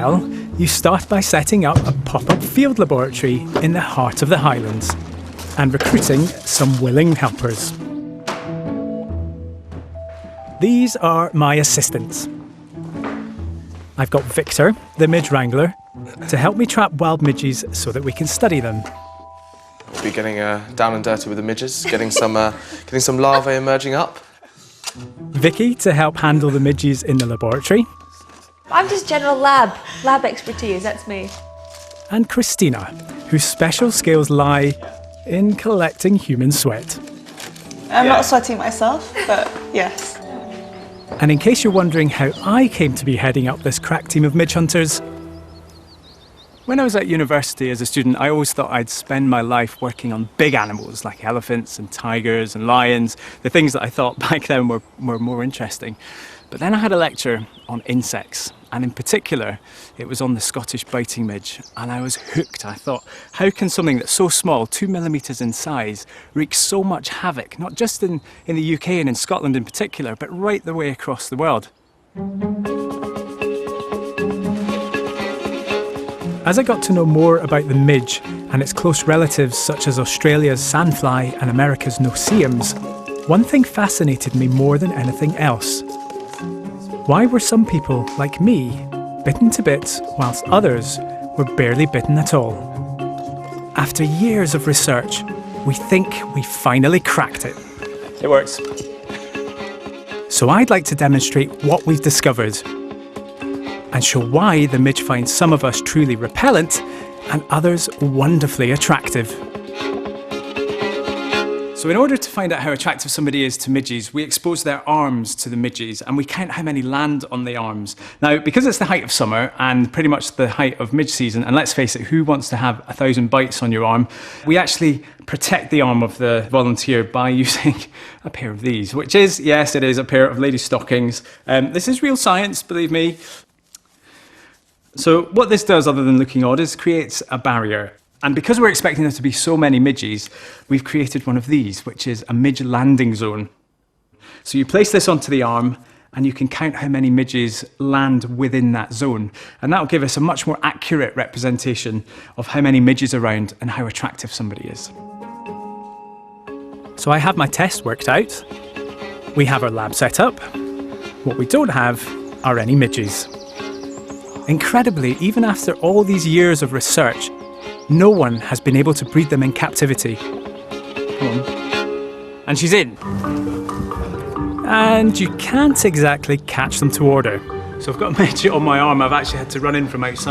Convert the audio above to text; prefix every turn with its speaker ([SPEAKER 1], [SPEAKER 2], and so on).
[SPEAKER 1] Well, you start by setting up a pop-up field laboratory in the heart of the Highlands and recruiting some willing helpers. These are my assistants. I've got Victor, the midge wrangler, to help me trap wild midges so that we can study them.
[SPEAKER 2] We'll be getting down and dirty with the midges, getting some larvae emerging up.
[SPEAKER 1] Vicky to help handle the midges in the laboratory.
[SPEAKER 3] I'm just general lab expertise, that's me.
[SPEAKER 1] And Christina, whose special skills lie in collecting human sweat.
[SPEAKER 4] I'm not sweating myself, but yes.
[SPEAKER 1] And in case you're wondering how I came to be heading up this crack team of midge hunters, when I was at university as a student, I always thought I'd spend my life working on big animals like elephants and tigers and lions, the things that I thought back then were more interesting. But then I had a lecture on insects, and in particular, it was on the Scottish biting midge, and I was hooked. I thought, how can something that's so small, 2 millimetres in size, wreak so much havoc, not just in the UK and in Scotland in particular, but right the way across the world? As I got to know more about the midge and its close relatives such as Australia's sandfly and America's no-see-ums, one thing fascinated me more than anything else. Why were some people, like me, bitten to bits whilst others were barely bitten at all? After years of research, we think we finally cracked it. It works. So I'd like to demonstrate what we've discovered and show why the midge finds some of us truly repellent and others wonderfully attractive. So in order to find out how attractive somebody is to midges, we expose their arms to the midges and we count how many land on the arms. Now, because it's the height of summer and pretty much the height of midge season, and let's face it, who wants to have 1,000 bites on your arm? We actually protect the arm of the volunteer by using a pair of these, which is, yes, it is a pair of ladies' stockings. This is real science, believe me. So what this does, other than looking odd, is creates a barrier. And because we're expecting there to be so many midges, we've created one of these, which is a midge landing zone. So you place this onto the arm, and you can count how many midges land within that zone. And that will give us a much more accurate representation of how many midges are around and how attractive somebody is. So I have my test worked out. We have our lab set up. What we don't have are any midges. Incredibly, even after all these years of research, no one has been able to breed them in captivity. Come on. And she's in. And you can't exactly catch them to order. So I've got a midge on my arm. I've actually had to run in from outside.